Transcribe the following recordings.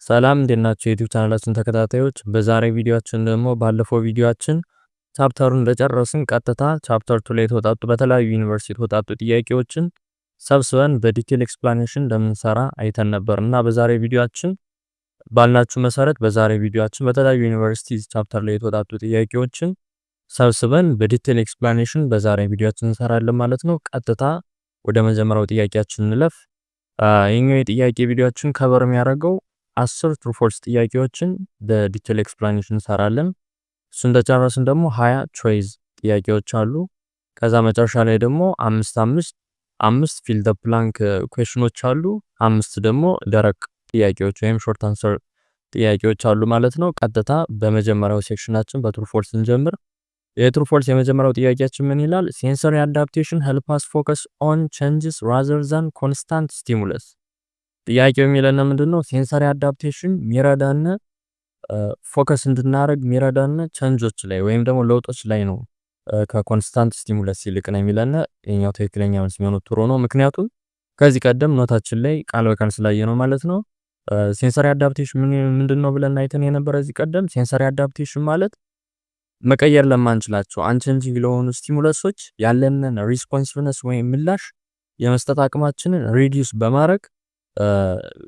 ሰላም እንዴት ናችሁ የዩቲዩብ ቻናላችን ተከታታዮች? በዛሬ ቪዲዮአችን ደግሞ ባለፈው ቪዲዮአችን ቻፕተሩን እንደጨረስን ቀጥታ ቻፕተር 2 ላይ የተወጣጡ በተለያዩ ዩኒቨርሲቲ የተወጣጡ ጥያቄዎችን ሰብስበን በዲቴል ኤክስፕላኔሽን እንደምንሰራ አይተን ነበርና በዛሬ ቪዲዮአችን ባልናችሁ መሰረት በዛሬ ቪዲዮአችን በተለያዩ ዩኒቨርሲቲ ቻፕተር ላይ የተወጣጡ ጥያቄዎችን ሰብስበን በዲቴል ኤክስፕላኔሽን በዛሬ ቪዲዮአችን እንሰራለን ማለት ነው። ቀጥታ ወደ መጀመሪያው ጥያቄያችን እንለፍ። ይሄኛው የጥያቄ ቪዲዮአችን ከቨር የሚያደርገው 10 ትሩ ፎልስ ጥያቄዎችን በዲቴል ኤክስፕላኔሽን እንሰራለን። እሱ እንደጨረስን ደግሞ 20 ቾይስ ጥያቄዎች አሉ። ከዛ መጨረሻ ላይ ደግሞ 5 ፊል ዘ ብላንክ ኩዌስችኖች አሉ። 5 ደግሞ ደረቅ ጥያቄዎች ወይም ሾርት አንሰር ጥያቄዎች አሉ ማለት ነው። ቀጥታ በመጀመሪያው ሴክሽናችን በትሩ ፎልስ እንጀምር። የትሩ ፎልስ የመጀመሪያው ጥያቄያችን ምን ይላል? ሴንሰሪ አዳፕቴሽን ሄልፕ አስ ፎከስ ኦን ቼንጅስ ራዘር ዛን ኮንስታንት ስቲሙለስ። ጥያቄው የሚለን ምንድነው? ሴንሰሪ አዳፕቴሽን ሚረዳነ ፎከስ እንድናደርግ ሚረዳነ ቼንጆች ላይ ወይም ደግሞ ለውጦች ላይ ነው ከኮንስታንት ስቲሙለስ ይልቅ ነው የሚለን። የኛው ትክክለኛ መልስ የሚሆነው ትሩ ነው። ምክንያቱም ከዚህ ቀደም ኖታችን ላይ ቃል በቃል ስላየ ነው ማለት ነው። ሴንሰሪ አዳፕቴሽን ምንድነው ብለን አይተን የነበረ እዚህ ቀደም። ሴንሰሪ አዳፕቴሽን ማለት መቀየር ለማንችላቸው አንቼንጂንግ ለሆኑ ስቲሙለሶች ያለንን ሪስፖንሲቭነስ ወይም ምላሽ የመስጠት አቅማችንን ሪዲዩስ በማድረግ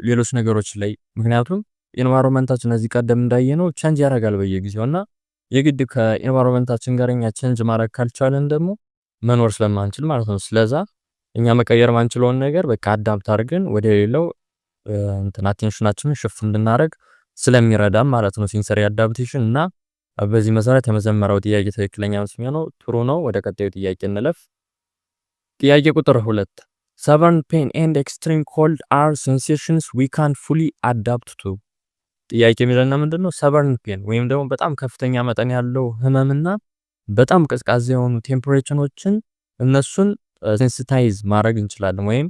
ሌሎች ነገሮች ላይ ምክንያቱም ኢንቫይሮንመንታችን እዚህ ቀደም እንዳየነው ቼንጅ ያደርጋል በየጊዜውና የግድ ከኢንቫይሮንመንታችን ጋር እኛ ቼንጅ ማድረግ ካልቻለን ደግሞ መኖር ስለማንችል ማለት ነው። ስለዛ እኛ መቀየር ማንችለውን ነገር በቃ አዳፕት አድርገን ወደ ሌላው አቴንሽናችንን ሽፍት እንድናደርግ ስለሚረዳም ማለት ነው ሴንሰሪ አዳፕቴሽን። እና በዚህ መሰረት የመጀመሪያው ጥያቄ ትክክለኛ መልስ የሚሆነው ትሩ ነው። ወደ ቀጣዩ ጥያቄ እንለፍ። ጥያቄ ቁጥር 2 Severe pain and extreme cold are sensations we can't fully adapt to። ጥያቄ የሚለና ምንድነው? severe pain ወይም ደግሞ በጣም ከፍተኛ መጠን ያለው ህመምና በጣም ቀዝቃዛ የሆኑ ቴምፕሬቸሮችን እነሱን ሴንሲታይዝ ማድረግ እንችላለን። ወይም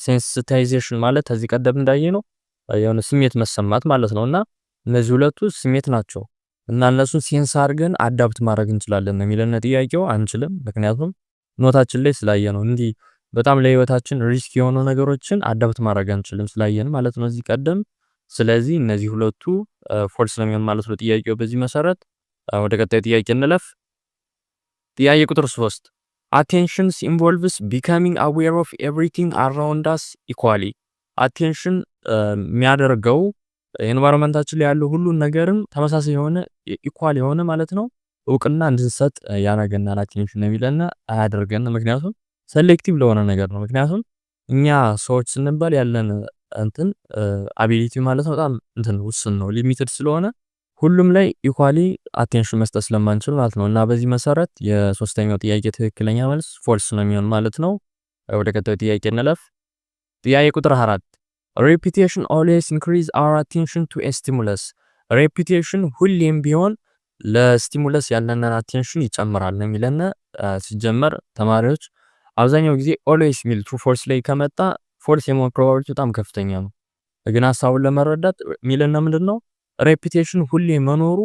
ሴንሲታይዜሽን ማለት ከዚህ ቀደም እንዳየነው የሆነ ስሜት መሰማት ማለት ነውና እነዚህ ሁለቱ ስሜት ናቸው እና እነሱን ሴንስ አድርገን አዳፕት ማድረግ እንችላለን ነው የሚለን ጥያቄው። አንችልም፣ ምክንያቱም ኖታችን ላይ ስላየነው እንዲህ በጣም ለህይወታችን ሪስክ የሆኑ ነገሮችን አዳፕት ማድረግ አንችልም ስላየን ማለት ነው እዚህ ቀደም። ስለዚህ እነዚህ ሁለቱ ፎልስ ነው የሚሆን ማለት ነው ጥያቄው በዚህ መሰረት። ወደ ቀጣዩ ጥያቄ እንለፍ። ጥያቄ ቁጥር 3 Attention involves becoming aware of everything around us equally። አቴንሽን የሚያደርገው ኤንቫይሮንመንታችን ላይ ያለው ሁሉ ነገርም ተመሳሳይ የሆነ ኢኳል የሆነ ማለት ነው እውቅና እንድንሰጥ ያነገናል አቴንሽን ነው የሚለና አያደርገን። ምክንያቱም ሴሌክቲቭ ለሆነ ነገር ነው። ምክንያቱም እኛ ሰዎች ስንባል ያለን አቢሊቲ ማለት ነው በጣም ውስን ነው፣ ሊሚትድ ስለሆነ ሁሉም ላይ ኢኳሊ አቴንሽን መስጠት ስለማንችል ማለት ነው። እና በዚህ መሰረት የሶስተኛው ጥያቄ ትክክለኛ መልስ ፎልስ ነው የሚሆን ማለት ነው። ወደ ቀጣዩ ጥያቄ እንለፍ። ጥያቄ ቁጥር 4 Repetition always increase our attention to a stimulus። ሬፒቴሽን ሁሌም ቢሆን ለስቲሙለስ ያለንን አቴንሽን ይጨምራል ነው የሚለን። ሲጀመር ተማሪዎች አብዛኛው ጊዜ ኦልዌይስ ሚል ትሩ ፎልስ ላይ ከመጣ ፎልስ የመሆን ፕሮባቢሊቲ በጣም ከፍተኛ ነው። ግን ሐሳቡን ለመረዳት ሚልና ምንድነው ሬፒቴሽን ሁሌ መኖሩ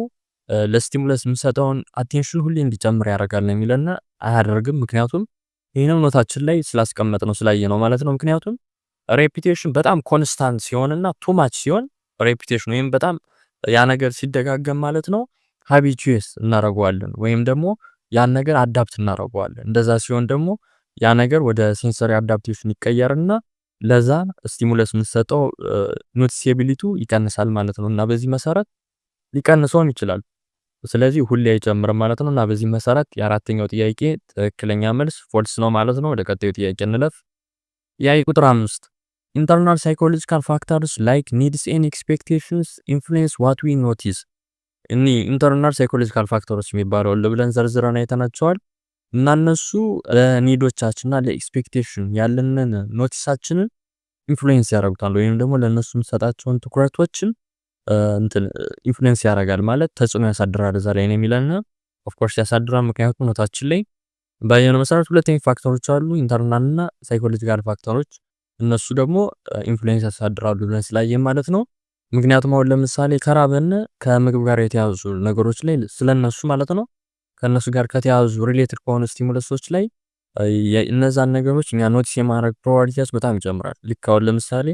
ለስቲሙለስ የምንሰጠውን አቴንሽን ሁሌ እንዲጨምር ያደርጋል ነው የሚልና አያደርግም። ምክንያቱም ይሄንን ኖታችን ላይ ስላስቀመጥ ነው ስላየ ነው ማለት ነው። ምክንያቱም ሬፒቴሽን በጣም ኮንስታንት ሲሆንና ቱ ማች ሲሆን ሬፒቴሽን ወይም በጣም ያ ነገር ሲደጋገም ማለት ነው ሃቢቹዌስ እናደርገዋለን ወይም ደግሞ ያን ነገር አዳፕት እናደርገዋለን። እንደዛ ሲሆን ደግሞ ያ ነገር ወደ ሴንሰሪ አዳፕቴሽን ይቀየርና ለዛ ስቲሙለስ የምንሰጠው ኖቲሴቢሊቲ ይቀንሳል ማለት ነው። እና በዚህ መሰረት ሊቀንሰውም ይችላል። ስለዚህ ሁሌ አይጨምርም ማለት ነው። እና በዚህ መሰረት የአራተኛው ጥያቄ ትክክለኛ መልስ ፎልስ ነው ማለት ነው። ወደ ቀጣዩ ጥያቄ እንለፍ። ጥያቄ ቁጥር 5 Internal psychological factors like needs and expectations influence what we notice። ኢንተርናል ሳይኮሎጂካል ፋክተሮች የሚባለው ለብለን ዘርዝረን አይተናቸዋል። እና እነሱ ለኒዶቻችንና ለኤክስፔክቴሽን ያለንን ኖቲሳችንን ኢንፍሉዌንስ ያደርጉታል ወይም ደግሞ ለነሱ የምንሰጣቸውን ትኩረቶችን ኢንፍሉዌንስ ያደርጋል ማለት ተጽዕኖ ያሳድራል እዛ ላይ ነው የሚለና ኦፍ ኮርስ ያሳድራል። ምክንያቱም ኖታችን ላይ ባየነው መሰረት ሁለት አይነት ፋክተሮች አሉ፣ ኢንተርናል እና ሳይኮሎጂካል ፋክተሮች። እነሱ ደግሞ ኢንፍሉዌንስ ያሳድራሉ ብለን ስላየን ማለት ነው። ምክንያቱም አሁን ለምሳሌ ከራበን ከምግብ ጋር የተያዙ ነገሮች ላይ ስለነሱ ማለት ነው ከነሱ ጋር ከተያዙ ሪሌትድ ከሆኑ ስቲሙለሶች ላይ እነዛን ነገሮች እኛ ኖቲስ የማድረግ ፕሮባቢሊቲያቸው በጣም ይጨምራል። ልክ አሁን ለምሳሌ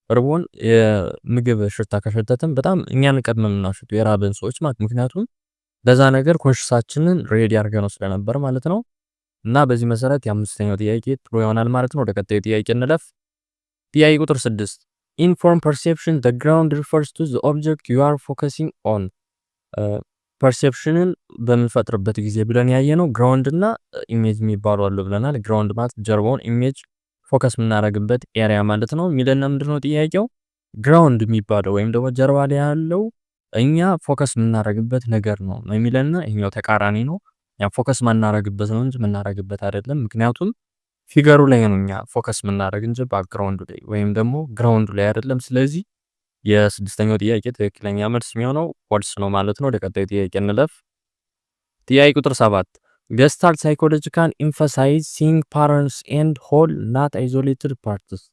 ርቦን የምግብ ሽታ ከሸተተን በጣም እኛን ቀድመን የምናሸተው የራበን ሰዎች ማለት ምክንያቱም በዛ ነገር ኮንሽሳችንን ሬዲ አድርገነው ስለነበር ማለት ነው። እና በዚህ መሰረት የአምስተኛው ጥያቄ ጥሩ ይሆናል ማለት ነው። ወደ ቀጣዩ ጥያቄ እንለፍ። ጥያቄ ቁጥር 6 In form perception the ground refers to the object you are focusing on ፐርሴፕሽንን በምንፈጥርበት ጊዜ ብለን ያየነው ግራውንድ እና ኢሜጅ የሚባሉ አሉ ብለናል። ግራውንድ ማለት ጀርባውን፣ ኢሜጅ ፎከስ የምናደርግበት ኤሪያ ማለት ነው። የሚለና ምንድነው ጥያቄው ግራውንድ የሚባለው ወይም ደግሞ ጀርባ ላይ ያለው እኛ ፎከስ የምናደርግበት ነገር ነው የሚለና ይሄኛው ተቃራኒ ነው። ያ ፎከስ ማናረግበት ነው እንጂ የምናደርግበት አይደለም። ምክንያቱም ፊገሩ ላይ ነው እኛ ፎከስ የምናደርግ እንጂ ባክግራውንዱ ላይ ወይም ደግሞ ግራውንዱ ላይ አይደለም። ስለዚህ የስድስተኛው ጥያቄ ትክክለኛ መልስ የሚሆነው ፎልስ ነው ማለት ነው። ወደ ቀጣዩ ጥያቄ እንለፍ። ጥያቄ ቁጥር 7 ገስታልት ሳይኮሎጂ ካን ኤምፋሳይዝ ሲንግ ፓተርንስ ኤንድ ሆል ናት አይዞሌትድ ፓርትስ።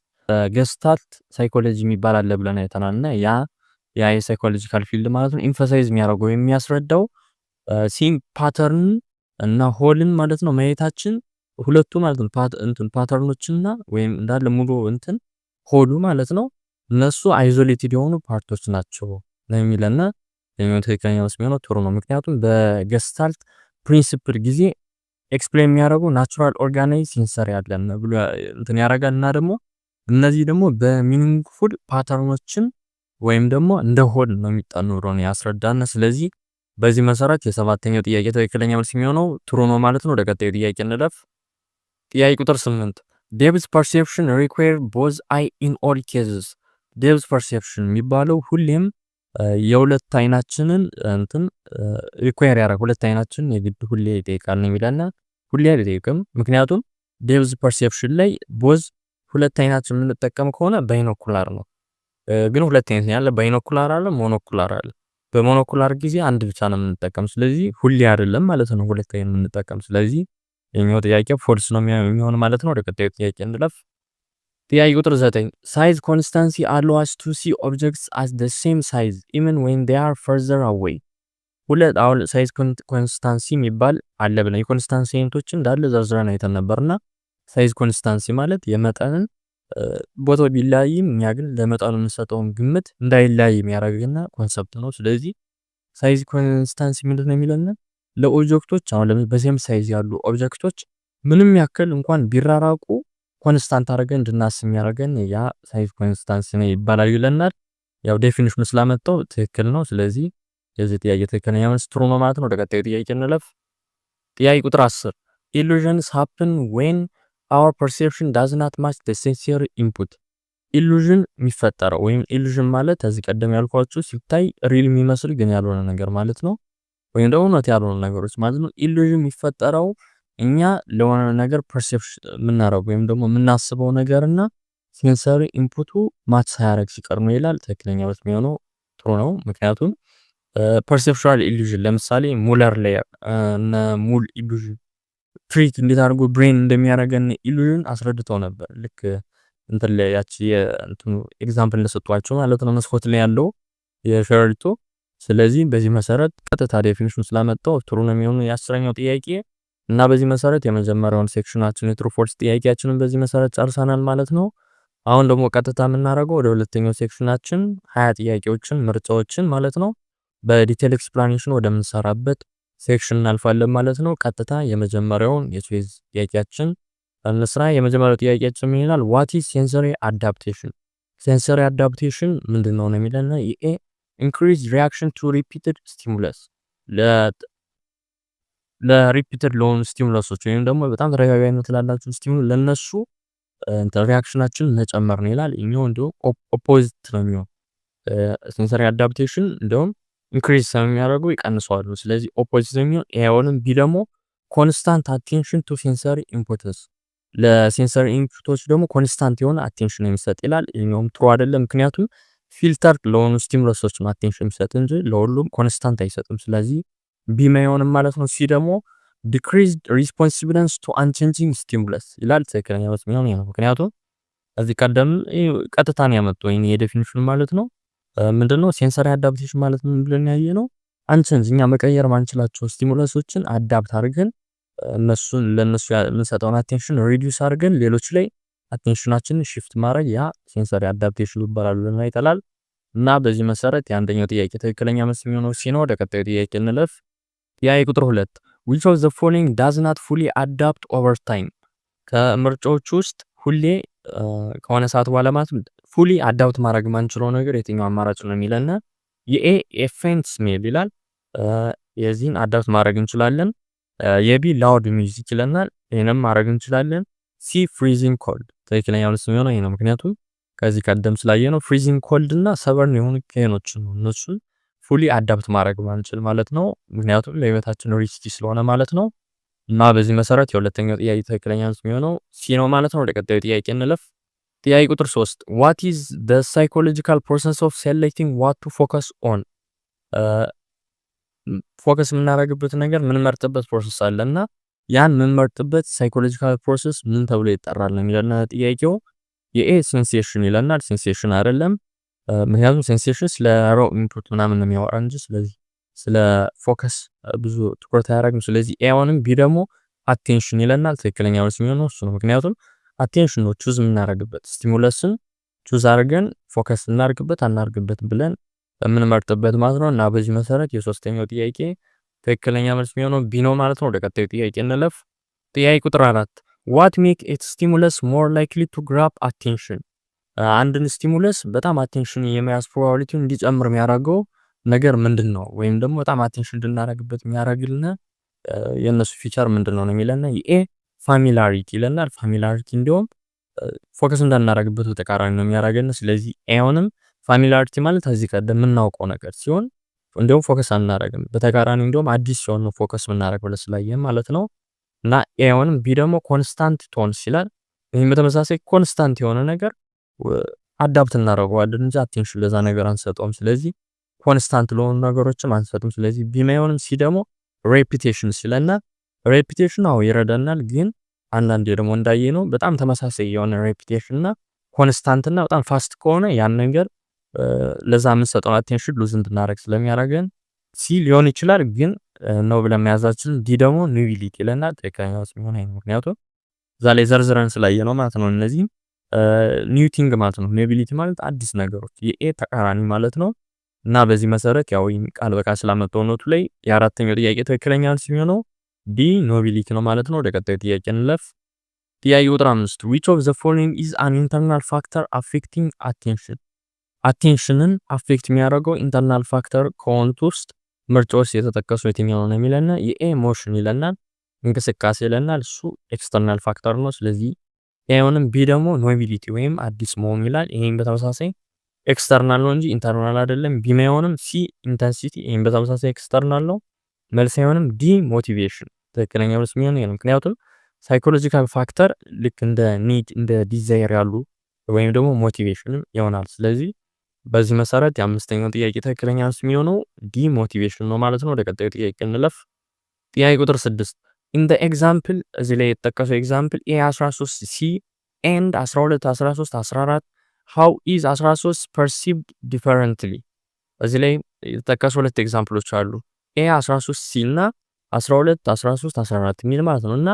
ገስታልት ሳይኮሎጂ የሚባል አለ ብለን አይተናልና ያ የሳይኮሎጂካል ፊልድ ማለት ነው። ኤምፋሳይዝ የሚያደርገው የሚያስረዳው ሲንግ ፓተርን እና ሆልን ማለት ነው ማየታችን ሁለቱ ማለት ነው ፓተርኖችና ወይም እንዳለ ሙሉ ሆሉ ማለት ነው እነሱ አይዞሌትድ የሆኑ ፓርቶች ናቸው ነው የሚለና ለምን ትክክለኛ መስመር የሚሆነው ጥሩ ነው። ምክንያቱም በገስታልት ፕሪንሲፕል ጊዜ ኤክስፕሌን የሚያደርገው ናቹራል ኦርጋናይዝ ሴንሰሪ ያለን ብሎ ያደርጋልና ደግሞ እነዚህ ደግሞ በሚኒንግፉል ፓተርኖችን ወይም ደግሞ እንደ ሆል ነው የሚጣኑ ነው ያስረዳና ስለዚህ በዚህ መሰረት የሰባተኛው ጥያቄ ትክክለኛ መልስ የሚሆነው ጥሩ ነው ማለት ነው። ወደ ቀጣዩ ጥያቄ እንለፍ። ጥያቄ ቁጥር 8 ዴፕዝ ፐርሴፕሽን ሪኳየር ቦዝ አይ ኢን ኦል ኬዝስ። ዴፕዝ ፐርሴፕሽን የሚባለው ሁሌም የሁለት አይናችንን ሪኳየር ያደርጋል። ሁለት አይናችንን የግድ ሁሌ ይጠይቃል ነው የሚለና ሁሌ አይጠይቅም። ምክንያቱም ዴፕዝ ፐርሴፕሽን ላይ ቦዝ ሁለት አይናችን የምንጠቀም ከሆነ ባይኖኩላር ነው። ግን ሁለት አይነት ያለ ባይኖኩላር አለ፣ ሞኖኩላር አለ። በሞኖኩላር ጊዜ አንድ ብቻ ነው የምንጠቀም። ስለዚህ ሁሌ አይደለም ማለት ነው ሁለት አይነት የምንጠቀም። ስለዚህ የኛው ጥያቄ ፎልስ ነው የሚሆን ማለት ነው። ወደ ቀጣዩ ጥያቄ እንለፍ። ጥያቄ ቁጥር 9 ሳይዝ ኮንስታንሲ allows to see objects as the same size even when they are further away። ሁለት አሁን ሳይዝ ኮንስታንሲ የሚባል አለ ብለን የኮንስታንሲ አይነቶች እንዳለ ዘርዝረን አይተን ነበርና ሳይዝ ኮንስታንሲ ማለት የመጠንን ቦታው ቢለያይም እኛ ግን ለመጠኑ የምንሰጠውን ግምት እንዳይለያይ የሚያደርግና ኮንሰፕት ነው። ስለዚህ ሳይዝ ኮንስታንሲ ምንድነው የሚለን ለኦብጀክቶች አሁን ለምን በሴም ሳይዝ ያሉ ኦብጀክቶች ምንም ያክል እንኳን ቢራራቁ ኮንስታንት አድርገን እንድናስብ የሚያደርገን ያ ሳይዝ ኮንስታንሲ ነው ይባላል ይለናል። ያው ዴፊኒሽኑ ስላመጣው ትክክል ነው። ስለዚህ የዚህ ጥያቄ ትክክለኛ መልስ ትሩ ነው ማለት ነው። ወደ ቀጣዩ ጥያቄ እንለፍ። ጥያቄ ቁጥር 10 illusions happen when our perception does not match the sensory input። ኢሉዥን የሚፈጠረው ወይም ኢሉዥን ማለት እዚህ ቀደም ያልኳችሁ ሲታይ ሪል የሚመስል ግን ያልሆነ ነገር ማለት ነው። ወይም ደግሞ እውነት ያልሆነ ነገሮች ማለት ነው። ኢሉዥን የሚፈጠረው እኛ ለሆነ ነገር ፐርሴፕሽን የምናደርገው ወይም ደግሞ የምናስበው ነገርና ሴንሰሪ ኢንፑቱ ማች ሳያደርግ ሲቀር ነው ይላል። ትክክለኛ መልስ የሚሆነው ጥሩ ነው። ምክንያቱም ፐርሴፕቹዋል ኢሉዥን ለምሳሌ ሙለር ሌየር እና ሙል ኢሉዥን ትሪት እንዴት አድርጎ ብሬን እንደሚያደርገን ኢሉዥን አስረድተው ነበር። ልክ ላይ ያቺ ኤግዛምፕል እንደሰጧቸው ማለት ነው መስኮት ላይ ያለው የሸረሪቶ። ስለዚህ በዚህ መሰረት ቀጥታ ዴፊኒሽን ስላመጣው ጥሩ ነው የሚሆነው የአስረኛው ጥያቄ እና በዚህ መሰረት የመጀመሪያውን ሴክሽናችን የትሩ ፎልስ ጥያቄያችንን በዚህ መሰረት ጨርሰናል ማለት ነው። አሁን ደግሞ ቀጥታ የምናደርገው ወደ ሁለተኛው ሴክሽናችን 20 ጥያቄዎችን ምርጫዎችን ማለት ነው በዲቴል ኤክስፕላኔሽን ወደምንሰራበት ሴክሽን እናልፋለን ማለት ነው። ቀጥታ የመጀመሪያውን የቾይስ ጥያቄያችን እንስራ። የመጀመሪያው ጥያቄያችን ምን ይላል? ዋት ኢዝ ሴንሰሪ አዳፕቴሽን? ሴንሰሪ አዳፕቴሽን ምንድነው ነው የሚለን ኤ ኢንክሪዝ ሪአክሽን ቱ ሪፒትድ ስቲሙለስ ለሪፒትድ ለሆኑ ስቲሙለሶች ወይም ደግሞ በጣም ተደጋጋሚነት ላላቸው ስቲሙለስ ለነሱ ሪአክሽናችን መጨመር ነው ይላል። ይሄው እንደው ኦፖዚት ነው የሚሆነው። ሴንሰሪ አዳፕቴሽን እንደውም ኢንክሪዝ ስለሚያደርገው ይቀንሰዋል። ስለዚህ ኦፖዚት ነው የሚሆነው። ኤውንም ቢ ደግሞ ኮንስታንት አቴንሽን ቱ ሴንሰሪ ኢንፑትስ ለሴንሰሪ ኢንፑቶች ደግሞ ኮንስታንት የሆነ አቴንሽን የሚሰጥ ይላል። ይሄውም ትሩ አይደለም። ምክንያቱም ፊልተር ለሆኑ ስቲሙለሶች ነው አቴንሽን የሚሰጥ እንጂ ለሁሉም ኮንስታንት አይሰጥም። ስለዚህ ቢ ማይሆንም ማለት ነው። ሲ ደግሞ decreased responsiveness to unchanging stimulus ይላል። ትክክለኛ መልስ የሚሆነው ነው። ምክንያቱም እዚህ ቀደም ቀጥታ ነው ያመጣው ይሄ የዴፊኒሽን ማለት ነው። ምንድነው ሴንሰሪ አዳፕቴሽን ማለት ምን ብለን ያየነው አንቸንዝ እኛ መቀየር ማንችላቸው ስቲሙለሶችን አዳፕት አድርገን ለነሱ የምንሰጠውን አቴንሽን ሪዲዩስ አድርገን ሌሎች ላይ አቴንሽናችንን ሽፍት ማድረግ ያ ሴንሰሪ አዳፕቴሽን ይባላል ብለን አይተናል። እና በዚህ መሰረት የአንደኛው ጥያቄ ትክክለኛ መልስ የሚሆነው ሲ ነው። ወደ ቀጣዩ ጥያቄ እንለፍ። ጥያቄ ቁጥር 2 which of the following does not fully adapt over time? ከምርጫዎቹ ውስጥ ሁሌ ከሆነ ሰዓት በኋላ ማለት ፉሊ አዳፕት ማድረግ ማንችለው ነገር የትኛው አማራጭ ነው የሚለና የኤ ኤፌንት ስሜል ይላል። የዚህን አዳፕት ማድረግ እንችላለን። የቢ ላውድ ሚውዚክ ይለናል። ይሄንም ማድረግ እንችላለን። ሲ ፍሪዚንግ ኮልድ ትክክለኛ መልስ የሚሆነው ይሄ ነው። ምክንያቱም ከዚህ ቀደም ስላየ ነው ፍሪዚንግ ኮልድ እና ሰበርን የሆኑ ኬኖች ነው እነሱን ፉሊ አዳፕት ማድረግ ማንችል ማለት ነው። ምክንያቱም ለህይወታችን ሪስኪ ስለሆነ ማለት ነው። እና በዚህ መሰረት የሁለተኛው ጥያቄ ትክክለኛ መልስ የሚሆነው ሲ ነው ማለት ነው። ወደ ቀጣዩ ጥያቄ እንለፍ። ጥያቄ ቁጥር 3 what is the psychological process of selecting what to focus on? ፎከስ የምናደርግበት ነገር ምን መርጥበት ፕሮሰስ አለና ያን ምን መርጥበት ሳይኮሎጂካል ፕሮሰስ ምን ተብሎ ይጠራል ነው የሚለና ጥያቄው የኤ ሴንሴሽን ይለናል። ሴንሴሽን አይደለም። ምክንያቱም ሴንሴሽን ስለ ሮ ኢንፑት ምናምን ነው የሚያወራ እንጂ ስለዚህ ስለ ፎከስ ብዙ ትኩረት አያደርግም። ስለዚህ ኤውንም ቢ ደግሞ አቴንሽን ይለናል። ትክክለኛ መልስ የሚሆነው እሱ ነው። ምክንያቱም አቴንሽን ነው ቹዝ የምናደርግበት ስቲሙለስን ቹዝ አድርገን ፎከስ እናድርግበት አናድርግበት ብለን የምንመርጥበት ማለት ነው። እና በዚህ መሰረት የሶስተኛው ጥያቄ ትክክለኛ መልስ የሚሆነው ቢ ነው ማለት ነው። ወደ ቀጣዩ ጥያቄ እንለፍ። ጥያቄ ቁጥር 4 what make a stimulus more likely to grab attention? አንድን ስቲሙለስ በጣም አቴንሽን የመያዝ ፕሮባቢሊቲውን እንዲጨምር የሚያደርገው ነገር ምንድነው? ወይም ደግሞ በጣም አቴንሽን እንድናደርግበት የሚያደርግልን የነሱ ፊቸር ምንድነው ነው የሚለና የኤ ፋሚላሪቲ ይለናል። ፋሚላሪቲ እንዲሁም ፎከስ እንዳናደርግበት በተቃራኒ ነው የሚያደርገን። ስለዚህ ኤውንም ፋሚላሪቲ ማለት እዚህ ቀደም የምናውቀው ነገር ሲሆን እንዲሁም ፎከስ አናደርግም። በተቃራኒ እንዲሁም አዲስ ሲሆን ነው ፎከስ የምናደርገው ለስላየም ማለት ነው። እና ኤውንም ቢ ደግሞ ኮንስታንት ቶንስ ይላል። ይሄም በተመሳሳይ ኮንስታንት የሆነ ነገር አዳፕት እናደርገዋለን እንጂ አቴንሽን ለዛ ነገር አንሰጠውም። ስለዚህ ኮንስታንት ለሆኑ ነገሮችም አንሰጥም። ስለዚህ ቢ ማይሆንም ሲ ደግሞ ሬፒቴሽን ሲለና ሬፒቴሽን አው ይረዳናል። ግን አንዳንዴ ደግሞ እንዳየነው በጣም ተመሳሳይ የሆነ ሬፒቴሽን እና ኮንስታንት እና በጣም ፋስት ከሆነ ያን ነገር ለዛ የምንሰጠው አቴንሽን ሉዝ እንድናደርግ ስለሚያደርገን ሲ ሊሆን ይችላል። ግን ነው ብለን መያዛችን ዲ ደግሞ ኒቢሊቲ ይለናል። ትክክለኛው ሲሆን አይደል? ምክንያቱም እዛ ላይ ዘርዝረን ስላየነው ማለት ነው። እነዚህ ኒው ቲንግ ማለት ነው። ኒቢሊቲ ማለት አዲስ ነገሮች የኤ ተቃራኒ ማለት ነው። እና በዚህ መሰረት ያው ቃል በቃል ስላመጣው ኖቱ ላይ የአራተኛው ጥያቄ ትክክለኛ መልስ የሚሆነው ዲ ኖቢሊቲ ነው ማለት ነው። ወደ ቀጣዩ ጥያቄ እንለፍ። ጥያቄ ቁጥር 5 which of the following is an internal factor affecting attention? አቴንሽንን አፌክት የሚያደርገው ኢንተርናል ፋክተር ከሆኑት ውስጥ ምርጫዎች የተጠቀሱ የትኛው ነው የሚለና የኤ ሞሽን ይለናል፣ እንቅስቃሴ ይለናል። እሱ ኤክስተርናል ፋክተር ነው። ስለዚህ ኤውንም ቢ ደግሞ ኖቢሊቲ ወይም አዲስ መሆን ይላል። ይሄን በተመሳሳይ ኤክስተርናል ነው እንጂ ኢንተርናል አይደለም። ቢ ማይሆንም ሲ ኢንተንሲቲ፣ ይሄን በተመሳሳይ ኤክስተርናል ነው። መልስ አይሆንም ዲ ሞቲቬሽን። ትክክለኛ መልስ የሚሆነው ነው። ምክንያቱም ሳይኮሎጂካል ፋክተር ልክ እንደ ኒድ እንደ ዲዛይር ያሉ ወይም ደግሞ ሞቲቬሽንም ይሆናል። ስለዚህ በዚህ መሰረት የአምስተኛው ጥያቄ ትክክለኛ መልስ የሚሆነው ዲ ሞቲቬሽን ነው ማለት ነው። ወደ ቀጣዩ ጥያቄ እንለፍ። ጥያቄ ቁጥር 6 in the example እዚህ ላይ የተጠቀሰው ኤግዛምፕል a13 c and 12 13 14 how is 13 perceived differently? እዚህ ላይ የተጠቀሱ ሁለት ኤግዛምፕሎች አሉ። a13 c እና 12 13 14 የሚል ማለት ነው። እና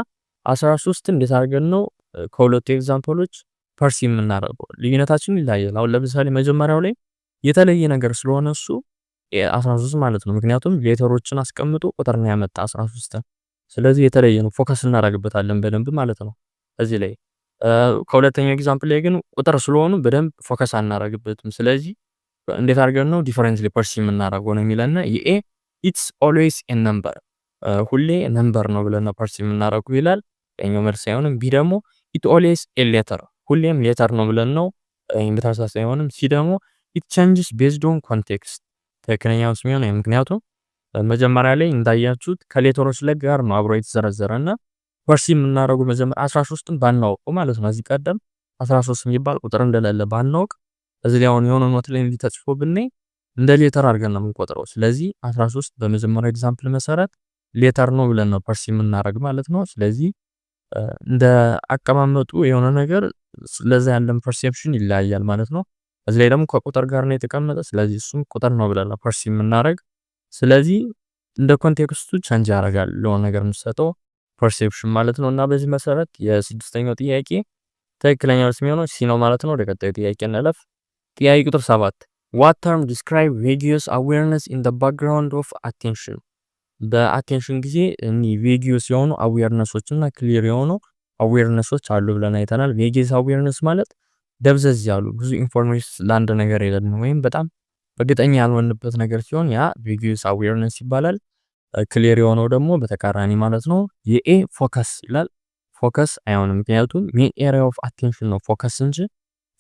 13 እንዴት አድርገን ነው ከሁለቱ ኤግዛምፕሎች ፐርሲቭ የምናደርገው? ልዩነታችን ይለያያል። አሁን ለምሳሌ መጀመሪያው ላይ የተለየ ነገር ስለሆነ እሱ 13 ማለት ነው። ምክንያቱም ሌተሮችን አስቀምጦ ቁጥር ነው ያመጣ 13። ስለዚህ የተለየ ነው፣ ፎከስ እናደርግበታለን በደንብ ማለት ነው። እዚህ ላይ ከሁለተኛው ኤግዛምፕል ላይ ግን ቁጥር ስለሆኑ በደንብ ፎከስ አናደርግበትም። ስለዚህ እንዴት አድርገን ነው ዲፈረንትሊ ፐርሲቭ የምናደርገው ነው የሚለና የኤ ኢትስ ኦልዌይስ ኤ ነምበር፣ ሁሌ ነምበር ነው ብለን ነው ፐርሲቭ የምናደርገው ይላል። የኛው መልስ አይሆንም። ቢ ደግሞ ኢት ኦልዌይስ ኤ ሌተር፣ ሁሌም ሌተር ነው ብለን ነው። ይሄን በተመሳሳይ አይሆንም። ሲ ደግሞ ኢት ቼንጅስ ቤዝድ ኦን ኮንቴክስት። ትክክለኛው መልስ የሚሆነው ምክንያቱም መጀመሪያ ላይ እንዳያችሁት ከሌተሮች ላይ ጋር ነው አብሮ የተዘረዘረና ፐርሲቭ የምናደርገው መጀመሪያ 13ን ባናውቀው ማለት ነው። እዚህ ቀደም 13 የሚባል ቁጥር እንደሌለ ባናውቅ እዚህ ላይ አሁን የሆነ ኖት ላይ እንዲተጽፎ ብንይ እንደ ሌተር አድርገን ነው የምንቆጥረው። ስለዚህ 13 በመጀመሪያው ኤግዛምፕል መሰረት ሌተር ነው ብለን ነው ፐርሲቭ የምናደርግ ማለት ነው። ስለዚህ እንደ አቀማመጡ የሆነ ነገር ለዛ ያለን ፐርሴፕሽን ይለያያል ማለት ነው። እዚህ ላይ ደግሞ ከቁጥር ጋር ነው የተቀመጠ። ስለዚህ እሱም ቁጥር ነው ብለን ነው ፐርሲቭ የምናደርግ። ስለዚህ እንደ ኮንቴክስቱ ቼንጅ ያደርጋል ለሆነ ነገር የምንሰጠው ፐርሴፕሽን ማለት ነው። እና በዚህ መሰረት የስድስተኛው ጥያቄ ትክክለኛ መልስ የሚሆነው ሲ ነው ማለት ነው። ወደ ቀጣዩ ጥያቄ እንለፍ። ጥያቄ ቁጥር 7 What term describe vaguous awareness in the background of attention? በአቴንሽን ጊዜ vaguous የሆኑ አዌርነሶች እና ክሊር የሆኑ አዌርነሶች አሉ ብለን አይተናል። vaguous awareness ማለት ደብዘዝ ያሉ ብዙ ኢንፎርሜሽን ለአንድ ነገር የለንም ወይም በጣም እርግጠኛ ያልሆንበት ነገር ሲሆን ያ vaguous awareness ይባላል። ክሊር የሆነው ደግሞ በተቃራኒ ማለት ነው። የኤ ፎከስ ይላል። ፎከስ አይሆንም፣ ምክንያቱም ሜን ኤሪያ ኦፍ አቴንሽን ነው ፎከስ እንጂ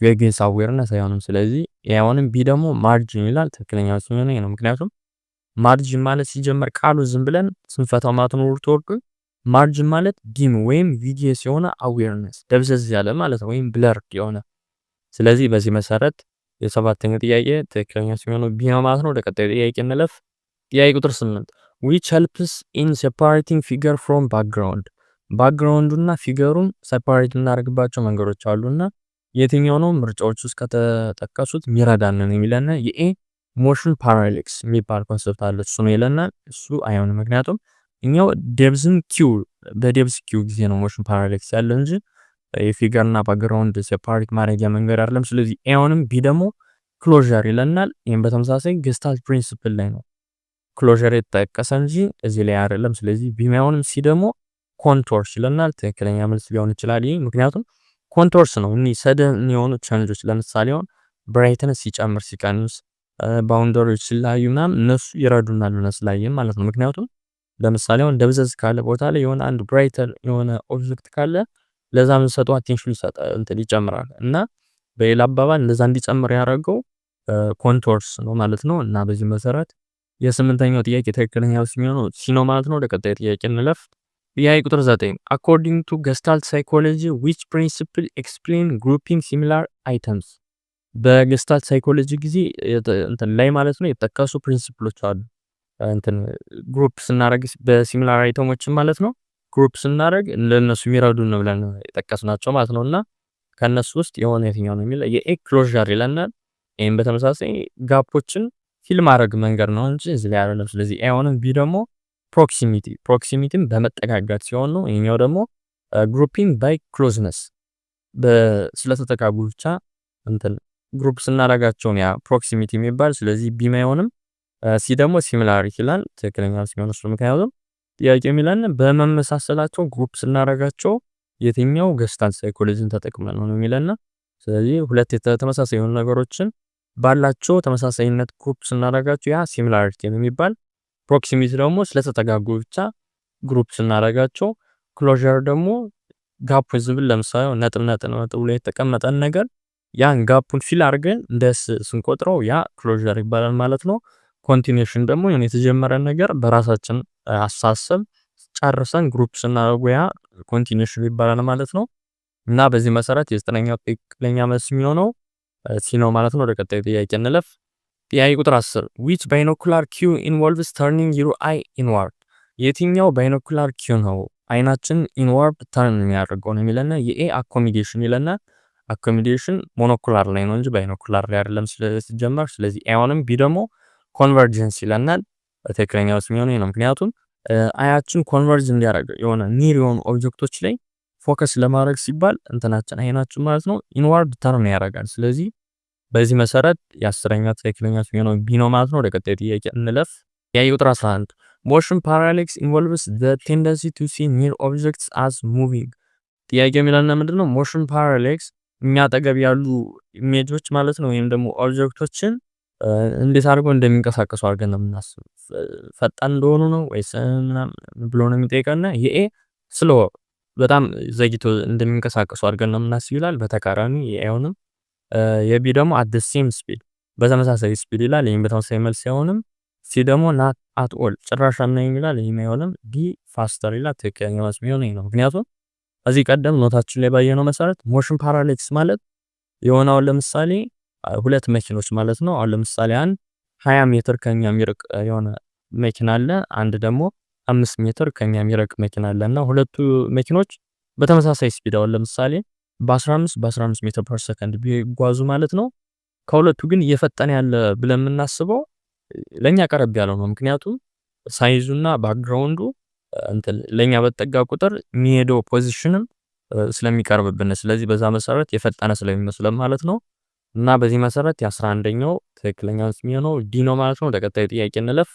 vaguous awareness አይሆንም። ስለዚህ አይሆንም። ቢ ደግሞ ማርጂን ይላል። ትክክለኛ ሲሆን ነው፣ ምክንያቱም ማርጂን ማለት ሲጀመር ቃሉ ዝም ብለን ስንፈታው ማለት ነው ወርድ ማርጂን ማለት ዲም ወይም vaguous የሆነ አዌርነስ ደብዘዝ ያለ ማለት ነው ወይም ብለርድ የሆነ። ስለዚህ በዚህ መሰረት የሰባተኛው ጥያቄ ትክክለኛ ሲሆን ቢ ነው ማለት ነው። ወደ ቀጣዩ ጥያቄ እንለፍ። ጥያቄ ቁጥር 8 which helps in separating figure from background? ባክግራውንዱና ፊገሩን ሴፓሬት እናደርግባቸው መንገዶች አሉና የትኛው ነው ምርጫዎች ውስጥ ከተጠቀሱት ሚረዳን ነው የሚለና የኤ ሞሽን ፓራሌክስ የሚባል ኮንሰፕት አለ። እሱ ነው ይለናል። እሱ አይሆንም፣ ምክንያቱም እኛው ዴፕዝን ኪው በዴፕዝ ኪው ጊዜ ነው ሞሽን ፓራሌክስ ያለ እንጂ የፊገርና ባክግራውንድ ሴፓሬት ማድረጊያ መንገድ አይደለም። ስለዚህ ኤውንም ቢ ደግሞ ክሎዠር ይለናል። ይሄን በተመሳሳይ ገስታልት ፕሪንሲፕል ላይ ነው ክሎዠር የተጠቀሰ እንጂ እዚህ ላይ አይደለም። ስለዚህ ቢ አይሆንም። ሲ ደግሞ ኮንቶርስ ይለናል። ትክክለኛ መልስ ሊሆን ይችላል ይሄ፣ ምክንያቱም ኮንቶርስ ነው እኒ ሰደን የሆኑ ቼንጆች፣ ለምሳሌ አሁን ብራይትነስ ሲጨምር ሲቀንስ፣ ባውንደሪዎች ሲለያዩ ምናምን እነሱ ይረዱናል ለስላየን ማለት ነው። ምክንያቱም ለምሳሌ አሁን ደብዘዝ ካለ ቦታ ላይ የሆነ አንድ ብራይተር የሆነ ኦብጀክት ካለ ለዛ የምንሰጠው አቴንሽን ይጨምራል እና በሌላ አባባል እንደዛ እንዲጨምር ያደረገው ኮንቶርስ ነው ማለት ነው። እና በዚህ መሰረት የስምንተኛው ጥያቄ ትክክለኛው የሚሆነው ሲ ነው ማለት ነው። ወደ ቀጣይ ጥያቄ እንለፍ። ጥያቄ ቁጥር 9 according to gestalt psychology which principle explain grouping similar items? በገስታልት ሳይኮሎጂ ጊዜ እንትን ላይ ማለት ነው የተጠቀሱ ፕሪንሲፕሎች አሉ። እንትን ግሩፕ ስናደርግ በሲሚላር አይተሞች ማለት ነው ግሩፕ ስናደርግ ለነሱ የሚረዱን ነው ብለን የጠቀስናቸው ማለት ነውና ከነሱ ውስጥ የሆነ የትኛው ነው የሚለው የኤ ክሎዥር ይለናል። ይሄን በተመሳሳይ ጋፖችን ፊል ማድረግ መንገድ ነው እንጂ እዚህ ላይ አይደለም። ስለዚህ አይሆንም። ቢ ደግሞ ፕሮክሲሚቲም በመጠጋጋት ሲሆን ነው። ይሄኛው ደግሞ ግሩፒንግ ባይ ክሎዝነስ ስለተጠጋጉ ብቻ እንትን ግሩፕ ስናደርጋቸው ያ ፕሮክሲሚቲ የሚባል። ስለዚህ ቢ አይሆንም። ሲ ደግሞ ሲሚላሪቲ ይላል። ትክክለኛ ሲሆን እሱ ምክንያቱም ጥያቄ የሚለን በመመሳሰላቸው ግሩፕ ስናደርጋቸው የትኛው ገስታልት ሳይኮሎጂን ተጠቅመን ነው የሚለና ስለዚህ ሁለት ተመሳሳይ የሆኑ ነገሮችን ባላቸው ተመሳሳይነት ግሩፕ ስናደርጋቸው ያ ሲሚላሪቲ ነው የሚባል። ፕሮክሲሚቲ ደግሞ ስለተጠጋጉ ብቻ ግሩፕ ስናደርጋቸው፣ ክሎዥር ደግሞ ጋፑ ዝብል ለምሳሌ ነጥብ ላይ የተቀመጠን ነገር ያን ጋፑን ፊል አድርገን እንደስ ስንቆጥረው ያ ክሎዥር ይባላል ማለት ነው። ኮንቲኒዩሽን ደግሞ የሆነ የተጀመረ ነገር በራሳችን አሳሰብ ጨርሰን ግሩፕ ስናደርገው ያ ኮንቲኒዩሽን ይባላል ማለት ነው። እና በዚህ መሰረት የዘጠነኛው ትክክለኛ መልስ የሚሆነው ሲ ነው ማለት ነው። ወደ ቀጣዩ ጥያቄ እንለፍ። ጥያቄ ቁጥር 10 which binocular cue involves turning your eye inward? የትኛው ባይኖኩላር ኪው ነው አይናችን ኢንዋርድ ተርን የሚያደርገው ነው የሚለና የኤ አኮሚዴሽን ይለና አኮሚዴሽን ሞኖኩላር ላይ ነው እንጂ ባይኖኩላር ላይ አይደለም ሲጀመር። ስለዚህ አይሆንም። ቢ ደግሞ ኮንቨርጀንስ ይለናል። ትክክለኛው የሚሆነው ነው፣ ምክንያቱም አያችን ኮንቨርጅ እንዲያደርግ የሆነ ኒር የሆኑ ኦብጀክቶች ላይ ፎከስ ለማድረግ ሲባል እንትናችን አይናችን ማለት ነው ኢንዋርድ ተርን ያደርጋል። ስለዚህ በዚህ መሰረት የአስረኛ ትክክለኛ የሚሆነው ቢ ነው ማለት ነው። ወደ ቀጣይ ጥያቄ እንለፍ። ጥያቄ ቁጥር 11 motion parallax involves the tendency to see near objects as moving? ጥያቄ የሚለና ምንድነው ሞሽን ፓራሌክስ የሚያጠገብ ያሉ ኢሜጆች ማለት ነው ወይም ደግሞ ኦብጀክቶችን እንዴት አድርገው እንደሚንቀሳቀሱ አድርገን ነው የምናስበው። ፈጣን እንደሆኑ ነው ወይስ ምናምን ብሎ ነው የሚጠይቀና የኤ ስሎ በጣም ዘግይቶ እንደሚንቀሳቀሱ አድርገን ነው የምናስበው ይላል። በተቃራኒ የኤውንም የቢ ደግሞ at the same speed በተመሳሳይ ስፒድ ይላል። ይሄን በተመሳሳይ መልስ አይሆንም። ሲ ደግሞ not at all ጭራሽ አናይም ይላል። ይሄም አይሆንም። ቢ ፋስተር ይላል። ትክክለኛ መልስ የሚሆነው ነው፣ ምክንያቱም እዚህ ቀደም ኖታችን ላይ ባየነው መሰረት ሞሽን ፓራሌክስ ማለት የሆነው ለምሳሌ ሁለት መኪኖች ማለት ነው። አሁን ለምሳሌ አንድ 20 ሜትር ከኛ የሚርቅ የሆነ መኪና አለ፣ አንድ ደግሞ 5 ሜትር ከኛ የሚርቅ መኪና አለና ሁለቱ መኪኖች በተመሳሳይ ስፒድ አሁን ለምሳሌ በ15 ሜትር ፐር ሰከንድ ቢጓዙ ማለት ነው። ከሁለቱ ግን እየፈጠነ ያለ ብለን የምናስበው ለኛ ቀረብ ያለው ነው፣ ምክንያቱም ሳይዙና ባክግራውንዱ እንትን ለኛ በተጠጋ ቁጥር የሚሄደው ፖዚሽንም ስለሚቀርብብን ስለዚህ በዛ መሰረት የፈጠነ ስለሚመስለን ማለት ነው። እና በዚህ መሰረት የ11ኛው ትክክለኛ መልስ የሚሆነው ዲ ነው ማለት ነው። ወደ ቀጣዩ ጥያቄ እንለፍ።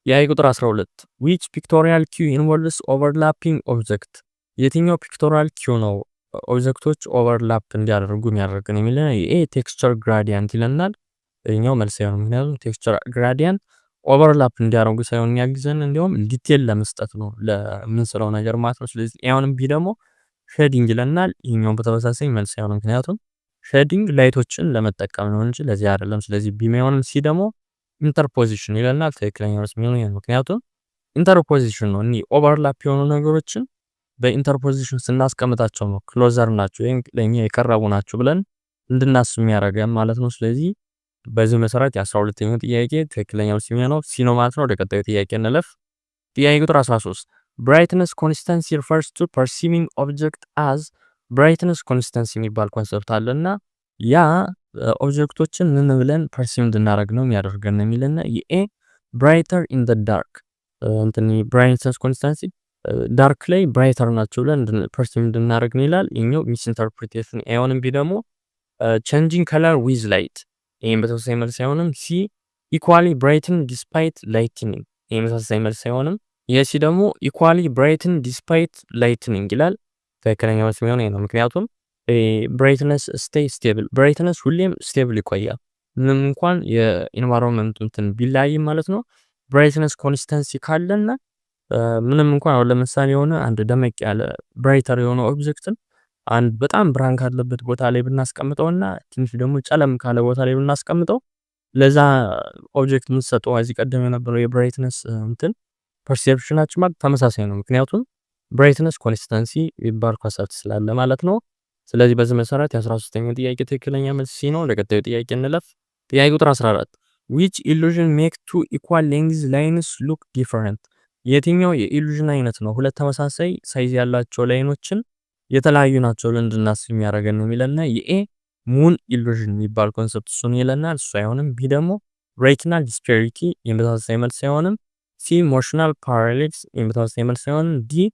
ጥያቄ ቁጥር 12 which pictorial cue involves overlapping object የትኛው ፒክቶሪያል ኪው ነው ኦብጀክቶች ኦቨርላፕ እንዲያደርጉ የሚያደርገን የሚለው ይሄ ቴክስቸር ግራዲየንት ይለናል። ይሄኛው መልስ ነው። ምክንያቱም ቴክስቸር ግራዲየንት ኦቨርላፕ እንዲያደርጉ ሳይሆን የሚያግዘን እንዲሁም ዲቴል ለመስጠት ነው ለምንስለው ነገር ማለት ነው። ስለዚህ ኤውንም ቢ ደግሞ ሼዲንግ ይለናል። ይሄኛው በተመሳሳይ መልስ ነው። ምክንያቱም ሼዲንግ ላይቶችን ለመጠቀም ነው እንጂ ለዚህ አይደለም። ስለዚህ ቢ የሚሆነው ሲ ደግሞ ኢንተርፖዚሽን ይለናል። ትክክለኛ መልስ የሚሆነው ይሄ ነው። ምክንያቱም ኢንተርፖዚሽን ነው እኒ ኦቨርላፕ የሆኑ ነገሮችን በኢንተርፖዚሽን ስናስቀምጣቸው ነው ክሎዘር ናቸው ወይም ለኛ የቀረቡ ናቸው ብለን እንድናስብ የሚያደርገን ማለት ነው። ስለዚህ በዚህ መሰረት የ12ኛው ጥያቄ ትክክለኛ መልስ የሚሆነው ሲ ነው ማለት ነው። ወደ ቀጣዩ ጥያቄ እንለፍ። ጥያቄ ቁጥር 13 brightness constancy refers to perceiving object as brightness constancy የሚባል ኮንሰፕት አለና ያ ኦብጀክቶችን ምን ብለን ፐርሲቭ እንድናደርግ ነው የሚያደርገን የሚልና ይሄ brighter in the dark እንትን brightness constancy ዳርክ ላይ ብራይተር ናቸው ብለን ፐርሲቭ እንድናደርግ ነው ይላል። ይሄኛው ሚስ ኢንተርፕሪቴሽን አይሆንም። ቢ ደግሞ ቼንጂንግ ከለር ዊዝ ላይት ይሄን በተመሳሳይ መልስ አይሆንም። ሲ ኢኳሊ ብራይትን ዲስፓይት ላይትኒንግ ይሄን በተመሳሳይ መልስ አይሆንም። የሲ ደግሞ ኢኳሊ ብራይትን ዲስፓይት ላይትኒንግ ይላል። ትክክለኛ መልስ የሚሆነው ይሄ ነው። ምክንያቱም ብራይትነስ ስቴይ ስቴብል ብራይትነስ ሁሌም ስቴብል ይቆያል ምንም እንኳን የኢንቫይሮንመንቱ እንትን ቢለያይም ማለት ነው። ብራይትነስ ኮንስታንሲ ካለና ምንም እንኳን አሁን ለምሳሌ የሆነ አንድ ደመቅ ያለ ብራይተር የሆነ ኦብጀክትን አንድ በጣም ብርሃን ካለበት ቦታ ላይ ብናስቀምጠውና ትንሽ ደግሞ ጨለም ካለ ቦታ ላይ ብናስቀምጠው ለዛ ኦብጀክት የምንሰጠው እዚህ ቀደም የነበረው የብራይትነስ እንትን ፐርሴፕሽናችን ማለት ተመሳሳይ ነው። ምክንያቱም ብራይትነስ ኮንስታንሲ ይባል ኮንሰፕት ስላለ ማለት ነው። ስለዚህ በዚህ መሰረት የ13ኛው ጥያቄ ትክክለኛ መልስ ሲ ነው። ለቀጣዩ ጥያቄ እንለፍ። ጥያቄ ቁጥር 14 which illusion make two equal length lines look different የትኛው የኢሉዥን አይነት ነው ሁለት ተመሳሳይ ሳይዝ ያላቸው ላይኖችን የተለያዩ ናቸው እንድናስብ የሚያደርገን ነው የሚለና የኤ ሙን ኢሉዥን የሚባል ኮንሰፕት እሱን ይለናል። እሱ አይሆንም። ቢ ደግሞ ሬቲናል ዲስፔሪቲ የመተሳሳይ መልስ አይሆንም። ሲ ሞሽናል ፓራሌክስ የመተሳሳይ መልስ አይሆንም። ዲ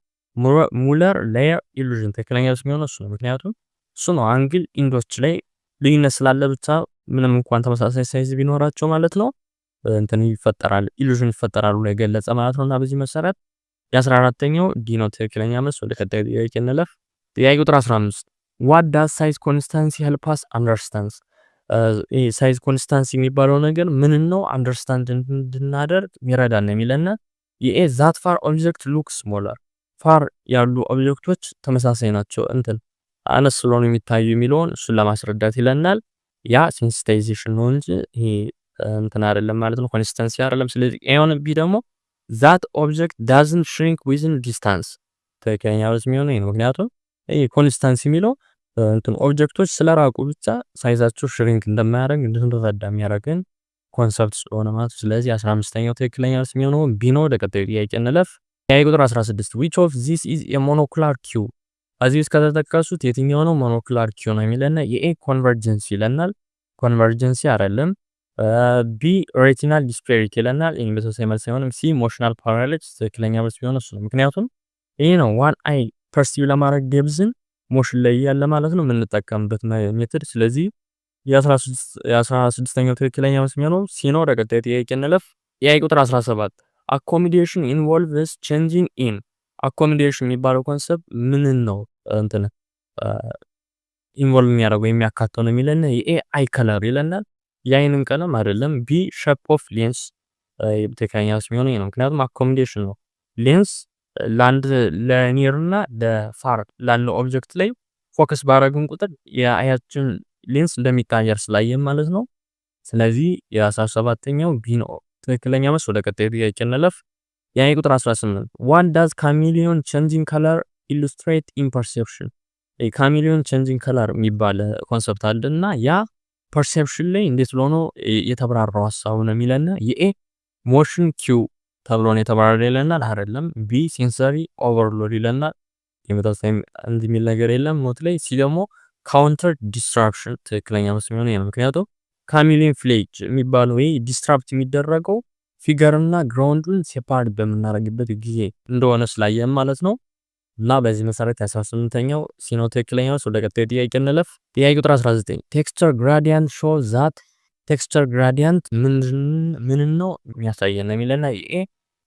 ሙለር ሌየር ኢሉዥን ትክክለኛ መልስ የሚሆነው እሱ ነው። ምክንያቱም እሱ ነው አንግል ኢንዶች ላይ ልዩነት ስላለ ብቻ ምንም እንኳን ተመሳሳይ ሳይዝ ቢኖራቸው ማለት ነው እንትን ይፈጠራል ኢሉዥን ይፈጠራል ብሎ የገለጸ ማለት ነውና በዚህ መሰረት የ14ኛው ዲ ነው ትክክለኛ መልስ። ወደ ቀጣዩ ጥያቄ እንለፍ። ጥያቄ ቁጥር 15 what does size constancy help us understand ሳይዝ ኮንስታንሲ የሚባለው ነገር ምን ነው አንደርስታንድ እንድናደርግ ይረዳል ነው የሚለና የኤ ዛት ፋር ኦብጀክት ሉክ ስሞለር ፋር ያሉ ኦብጀክቶች ተመሳሳይ ናቸው እንትን አነስ ብለው ነው የሚታዩ የሚለውን እሱን ለማስረዳት ይለናል። ያ ሴንሲታይዜሽን ነው እንጂ ይሄ እንትን አይደለም ማለት ነው ኮንሲስተንሲ አይደለም። ስለዚህ ኤውን ቢ ደግሞ that object doesn't shrink within distance ትክክለኛ መልስ የሚሆነው ነው። ምክንያቱም ይሄ ኮንሲስተንሲ የሚለው እንትን ኦብጀክቶች ስለራቁ ብቻ ሳይዛቸው ሽሪንክ እንደማያደርግ እንድንረዳ የሚያደርገን ኮንሰፕት ስለሆነ ማለት ነው። ስለዚህ 15ኛው ትክክለኛ መልስ የሚሆነው ቢ ነው። ወደ ቀጣዩ ጥያቄ እንለፍ። ጥያቄ ቁጥር 16 which of this is a monocular cue እዚህ ውስጥ ከተጠቀሱት የትኛው ነው ሞኖኩላር ኪው ነው የሚለና የኤ ኮንቨርጀንሲ ይለናል። ኮንቨርጀንሲ አይደለም። ቢ ሬቲናል ዲስፔሪቲ ይለናል። ይሄን በተመሳሳይ መልስ አይሆንም። ሲ ሞሽናል ፓራሌክስ ትክክለኛ መልስ ቢሆን እሱ ነው። ምክንያቱም ይሄ ነው ዋን አይ ፐርሲቭ ለማድረግ ዴብዝን ሞሽን ላይ ያለ ማለት ነው የምንጠቀምበት ሜተድ። ስለዚህ የ16ኛው ትክክለኛ መልስ የሚሆነው ሲ ነው። ወደ ቀጣዩ ጥያቄ እንለፍ። ጥያቄ ቁጥር 17 አኮሞዴሽን ኢንቮልቭስ ቼንጂንግ ኢን አኮሞዴሽን የሚባለው ኮንሰፕት ምን ነው እንትን ኢንቮልቭ የሚያደርገው የሚያካተው ነው የሚለን የኤ አይ ከለር ይለናል። የአይንን ቀለም አይደለም። ቢ ሼፕ ኦፍ ሌንስ ትክክለኛ የሚሆነው ነው። ምክንያቱም አኮሞዴሽን ነው። ሌንስ ላንድ ለኒርና ለፋር ላለው ኦብጀክት ላይ ፎከስ ባረግን ቁጥር የአያችን ሌንስ እንደሚቀያየር ስላየን ማለት ነው። ስለዚህ የ17ኛው ቢ ነው ትክክለኛ መልስ። ወደ ቀጣዩ ጥያቄ እንለፍ። ጥያቄ ቁጥር 18 what does chameleon changing color illustrate in perception chameleon changing color የሚባል ኮንሰፕት አለና ያ ፐርሴፕሽን ላይ እንዴት ብሎ ነው የተብራራው ሐሳቡ ነው የሚለና የኤ ሞሽን ኪው ተብሎ ነው የተብራራው ይለናል። አይደለም። ቢ ሴንሰሪ ኦቨርሎድ ይለናል። የመታሰም እንደሚል ነገር የለም ኖት ላይ። ሲ ደግሞ ካውንተር ዲስትራክሽን ትክክለኛ መስሎ ነው። ምክንያቱም ካሚሊየን ፍሌጅ የሚባለው ወይ ዲስትራፕት የሚደረገው ፊገርና ግራውንዱን ሴፓሬት በመናረግበት ጊዜ እንደሆነ ስላየም ማለት ነው። እና በዚህ መሰረት 18ኛው ሲኖ ትክክለኛው። ወደ ቀጣዩ ጥያቄ እንለፍ። ጥያቄ ቁጥር 19 ቴክስቸር ግራዲያንት ሾው ዛት ቴክስቸር ግራዲያንት ምን ነው የሚያሳየን የሚለና ኤ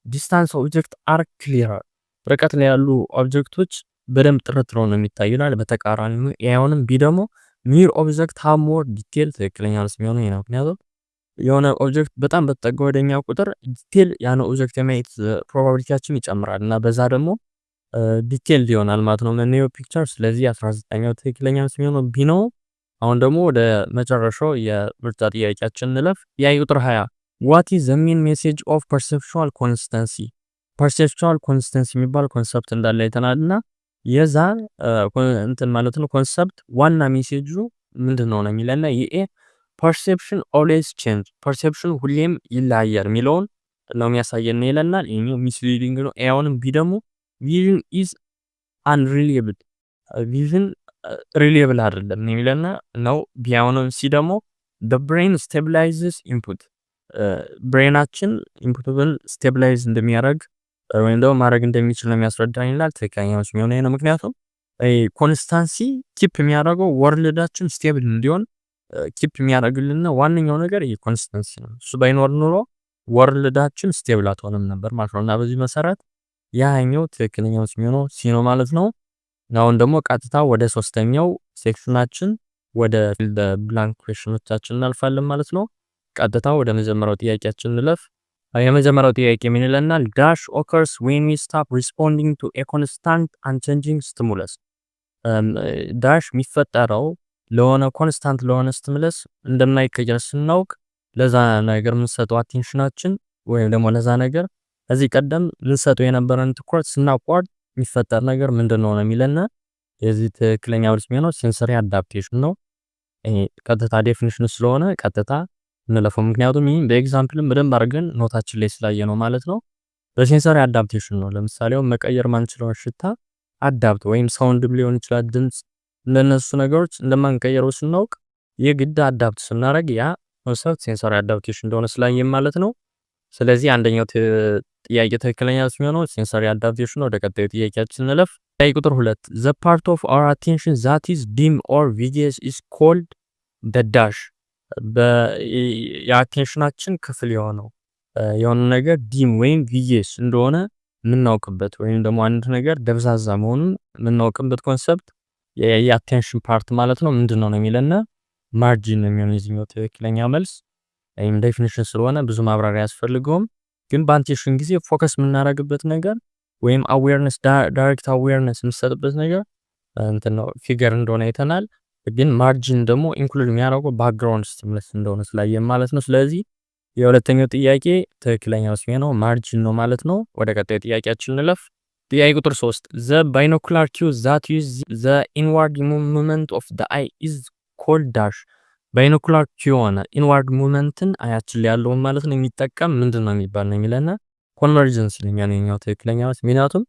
ዲስታንስ ኦብጀክት አር ክሊረር ርቀት ላይ ያሉ ኦብጀክቶች በደንብ ጥርት ነው የሚታዩናል። በተቃራኒው ኤውንም ቢ ደግሞ ኒር ኦብጀክት ሃቭ ሞር ዲቴል ትክክለኛ ነው የሚሆነው ነው። ምክንያቱም የሆነ ኦብጀክት በጣም በተጠጋ ወደኛ ቁጥር ዲቴል ያን ኦብጀክት የማየት ፕሮባቢሊቲያችን ይጨምራል እና በዛ ደግሞ ዲቴል ይሆናል ማለት ነው የምናየው ፒክቸር። ስለዚህ 19ኛው ትክክለኛ ነው የሚሆነው ቢ ነው። አሁን ደግሞ ወደ መጨረሻው የምርጫ ጥያቄያችን እንለፍ። ጥያቄ ቁጥር 20 what is the main message of perceptual consistency perceptual consistency የሚባል ኮንሰፕት እንዳለ አይተናልና የዛ እንትን ማለት ነው ኮንሰፕት ዋና ሜሴጁ ምንድነው ነው የሚለና የኤ perception always change perception ሁሌም ይለያያል የሚለውን ነው የሚያሳየን ይለናል። ይሄኛው ሚስሊዲንግ ነው። ኤውንም ቢ ደግሞ vision is unreliable vision reliable አይደለም የሚለና ነው። ቢያውንም ሲ ደግሞ the brain stabilizes input ብሬናችን ኢንፑትን ስቴብላይዝ እንደሚያደርግ ወይም ደግሞ ማድረግ እንደሚችል ነው የሚያስረዳን ይላል። ትክክለኛው የሚሆነው ነው። ምክንያቱም ኮንስታንሲ ኪፕ የሚያደርገው ወርልዳችን ስቴብል እንዲሆን ኪፕ የሚያደርግልን ዋነኛው ነገር ይሄ ኮንስታንሲ ነው። እሱ ባይኖር ኖሮ ወርልዳችን ስቴብል አትሆንም ነበር ማለት ነው። እና በዚህ መሰረት ያኛው ትክክለኛው የሚሆነው ሲ ነው ማለት ነው። አሁን ደግሞ ቀጥታ ወደ ሶስተኛው ሴክሽናችን ወደ ፊልድ ብላንክ ኩዌሽኖቻችን እናልፋለን ማለት ነው። ቀጥታ ወደ መጀመሪያው ጥያቄያችን እንለፍ። የመጀመሪያው ጥያቄ ምን ይለናል? dash occurs when we stop responding to a constant unchanging stimulus dash የሚፈጠረው ለሆነ ኮንስታንት ለሆነ ስቲሙለስ እንደማይቀየር ስናውቅ ለዛ ነገር የምንሰጠው አቴንሽናችን ወይም ደግሞ ለዛ ነገር እዚህ ቀደም ልንሰጠው የነበረን ትኩረት ስናቋርጥ የሚፈጠር ነገር ምንድነው ነው የሚለና የዚህ ትክክለኛ መልስ የሚሆነው ሴንሰሪ አዳፕቴሽን ነው። ቀጥታ ዴፊኒሽን ስለሆነ ቀጥታ እንለፈው። ምክንያቱም ይሄን በኤግዛምፕልም በደንብ አድርገን ኖታችን ላይ ስላየ ነው ማለት ነው። በሴንሰሪ አዳፕቴሽን ነው። ለምሳሌ መቀየር ማንችለው ሽታ አዳፕት ወይም ሳውንድም ሊሆን ይችላል ድምጽ ለነሱ ነገሮች እንደማንቀየረው ስናውቅ የግድ አዳፕት ስናደርግ ያ ኮንሰፕት ሴንሰሪ አዳፕቴሽን እንደሆነ ስላየን ማለት ነው። ስለዚህ አንደኛው ጥያቄ ትክክለኛ የሚሆነው ሴንሰሪ አዳፕቴሽን። ወደ ቀጣዩ ጥያቄያችን እንለፍ። ጥያቄ ቁጥር 2 the part of our attention that is dim or visual is called the dash የአቴንሽናችን ክፍል የሆነው የሆነ ነገር ዲም ወይም ቪጂኤስ እንደሆነ የምናውቅበት ወይም ደግሞ አንድ ነገር ደብዛዛ መሆኑን የምናውቅበት ኮንሰፕት የአቴንሽን ፓርት ማለት ነው ምንድነው ነው የሚለና ማርጂን የሚሆነው የዚህኛው ትክክለኛ መልስ። ይሄም ዴፊኒሽን ስለሆነ ብዙ ማብራሪያ ያስፈልገውም፣ ግን በአቴንሽን ጊዜ ፎከስ የምናደርግበት ነገር ወይም አዌርነስ ዳይሬክት አዌርነስ የምንሰጥበት ነገር እንትን ነው ፊገር እንደሆነ አይተናል። ግን ማርጂን ደግሞ ኢንክሉድ የሚያደርገው ባክግራውንድ ስቲሙለስ እንደሆነ ስላየን ማለት ነው። ስለዚህ የሁለተኛው ጥያቄ ትክክለኛው ሲሆን ማርጂን ነው ማለት ነው። ወደ ቀጣዩ ጥያቄያችን እንለፍ። ጥያቄ ቁጥር 3 the binocular cue that use the inward movement of the eye is called dash binocular cue ሆነ ኢንዋርድ ሙቭመንትን አያችን ላይ ያለውን ማለት ነው የሚጠቀም ምንድነው የሚባል ነው የሚለና ኮንቨርጀንስ ነው የሚያነኛው ትክክለኛው። ምክንያቱም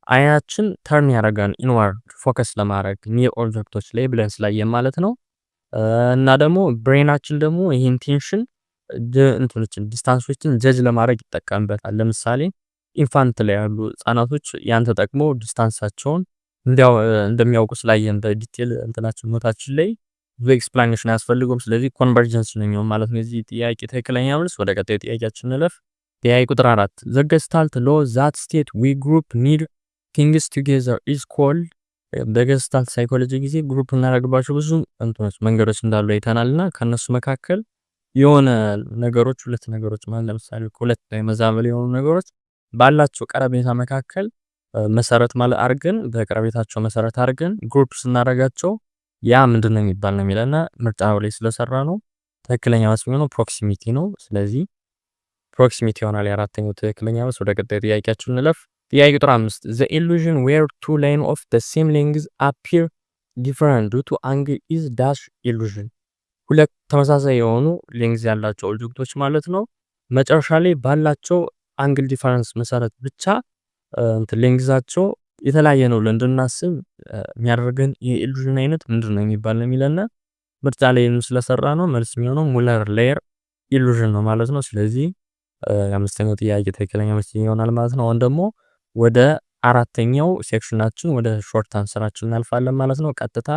አይናችን ተርን ያደርጋል ኢንዋርድ ፎከስ ለማድረግ ኒር ኦብጀክቶች ላይ ብለን ስላየን ማለት ነው። እና ደግሞ ብሬናችን ደግሞ ይሄን ቴንሽን እንትኖችን ዲስታንሶችን ጀጅ ለማድረግ ይጠቀምበታል። ለምሳሌ ኢንፋንት ላይ ያሉ ህጻናቶች ያን ተጠቅሞ ዲስታንሳቸውን እንደሚያውቁ ስላየን በዲቴል እንትናችን ኖታችን ላይ ብዙ ኤክስፕላኔሽን አያስፈልገውም። ስለዚህ ኮንቨርጀንስ ነው ማለት ነው የዚህ ጥያቄ ትክክለኛ መልስ። ወደ ቀጣዩ ጥያቄያችን እንለፍ። ጥያቄ ቁጥር 4 the gestalt law that state we group need things together is called በገስታልት ሳይኮሎጂ ጊዜ ግሩፕ እናደርግባቸው ብዙ እንትኖች መንገዶች እንዳሉ አይተናልና ከነሱ መካከል የሆነ ነገሮች ሁለት ነገሮች ማለት ለምሳሌ ሁለት መዛመል የሆኑ ነገሮች ባላቸው ቀረቤታ መካከል መሰረት ማለት አድርገን በቀረቤታቸው መሰረት አድርገን ግሩፕ ስናደርጋቸው ያ ምንድነው የሚባል ነው የሚለና ምርጫው ላይ ስለሰራ ነው ትክክለኛ መስሎ ነው ፕሮክሲሚቲ ነው። ስለዚህ ፕሮክሲሚቲ ይሆናል የአራተኛው ትክክለኛ መልስ። ወደ ቀጣዩ ጥያቄያችን እንለፍ። ጥያቄ ቁጥር 5 the illusion where two lines of the same length appear different due to angle is dash illusion ሁለት ተመሳሳይ የሆኑ ሌንግዝ ያላቸው ኦብጀክቶች ማለት ነው መጨረሻ ላይ ባላቸው አንግል ዲፈረንስ መሰረት ብቻ ሌንግዛቸው የተለያየ ነው እንድናስብ የሚያደርገን የኢሉዥን አይነት ምንድነው የሚባል ነው የሚለና ምርጫ ላይ ስለሰራ ነው መልስ የሚሆነው ሙለር ሌየር ኢሉዥን ነው ማለት ነው። ስለዚህ የአምስተኛው ጥያቄ ትክክለኛ መልስ ይሆናል ማለት ነው። አሁን ደግሞ ወደ አራተኛው ሴክሽናችን ወደ ሾርት አንሰራችን እናልፋለን ማለት ነው። ቀጥታ